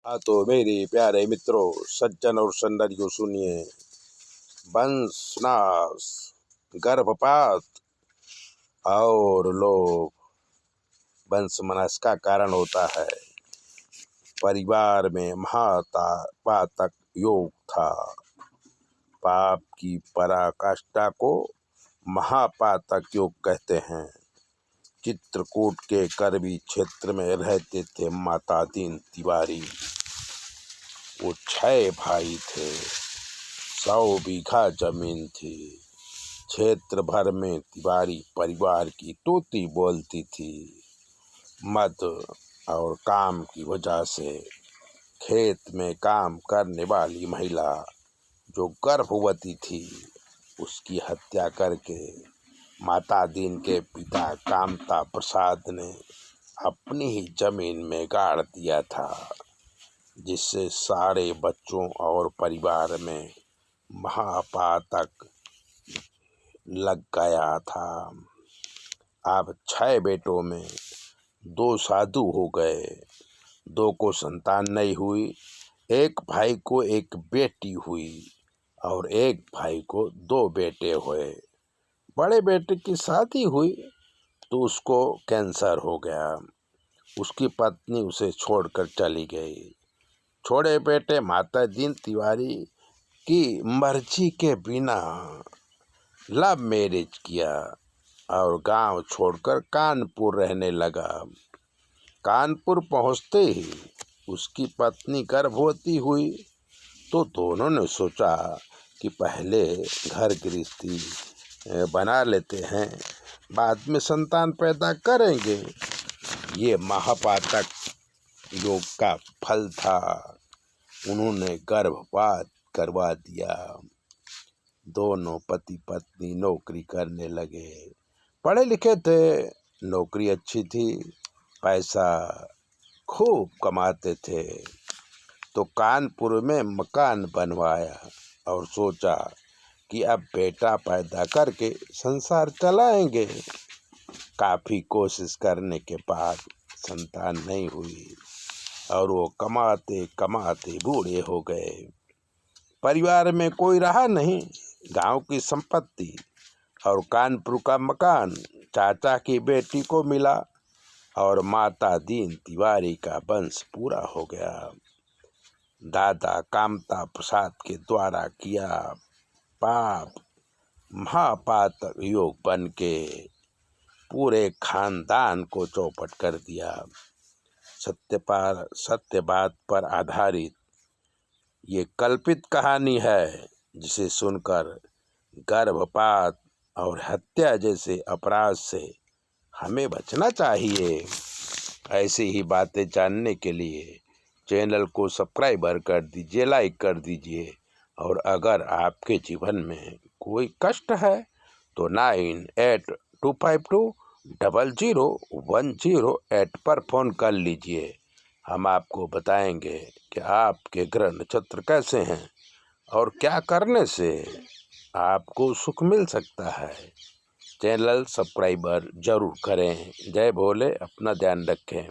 हाँ तो मेरे प्यारे मित्रों, सज्जन और सुंदरियों, सुनिए। वंशनाश, गर्भपात और लोभ वंशनाश का कारण होता है। परिवार में महापातक योग था। पाप की पराकाष्ठा को महापातक योग कहते हैं। चित्रकूट के करबी क्षेत्र में रहते थे माता दीन तिवारी। वो 6 भाई थे। 100 बीघा जमीन थी। क्षेत्र भर में तिवारी परिवार की तोती बोलती थी। मद और काम की वजह से खेत में काम करने वाली महिला जो गर्भवती थी, उसकी हत्या करके माता दीन के पिता कामता प्रसाद ने अपनी ही जमीन में गाड़ दिया था, जिससे सारे बच्चों और परिवार में महापातक लग गया था। अब 6 बेटों में 2 साधु हो गए, 2 को संतान नहीं हुई। एक भाई को एक बेटी हुई और एक भाई को 2 बेटे हुए। बड़े बेटे की शादी हुई तो उसको कैंसर हो गया। उसकी पत्नी उसे छोड़कर चली गई। छोटे बेटे माता दीन तिवारी की मर्जी के बिना लव मैरिज किया और गांव छोड़कर कानपुर रहने लगा। कानपुर पहुंचते ही उसकी पत्नी गर्भवती हुई तो दोनों ने सोचा कि पहले घर गृहस्थी बना लेते हैं, बाद में संतान पैदा करेंगे। ये महापातक योग का फल था। उन्होंने गर्भपात करवा दिया। दोनों पति पत्नी नौकरी करने लगे। पढ़े लिखे थे, नौकरी अच्छी थी, पैसा खूब कमाते थे। तो कानपुर में मकान बनवाया और सोचा कि अब बेटा पैदा करके संसार चलाएंगे। काफ़ी कोशिश करने के बाद संतान नहीं हुई और वो कमाते कमाते बूढ़े हो गए। परिवार में कोई रहा नहीं। गांव की संपत्ति और कानपुर का मकान चाचा की बेटी को मिला और माता दीन तिवारी का वंश पूरा हो गया। दादा कामता प्रसाद के द्वारा किया पाप महापातक योग बन के पूरे खानदान को चौपट कर दिया। सत्य बात पर आधारित ये कल्पित कहानी है, जिसे सुनकर गर्भपात और हत्या जैसे अपराध से हमें बचना चाहिए। ऐसी ही बातें जानने के लिए चैनल को सब्सक्राइब कर दीजिए, लाइक कर दीजिए। और अगर आपके जीवन में कोई कष्ट है तो 9825200108 पर फ़ोन कर लीजिए। हम आपको बताएंगे कि आपके ग्रह नक्षत्र कैसे हैं और क्या करने से आपको सुख मिल सकता है। चैनल सब्सक्राइबर जरूर करें। जय भोले, अपना ध्यान रखें।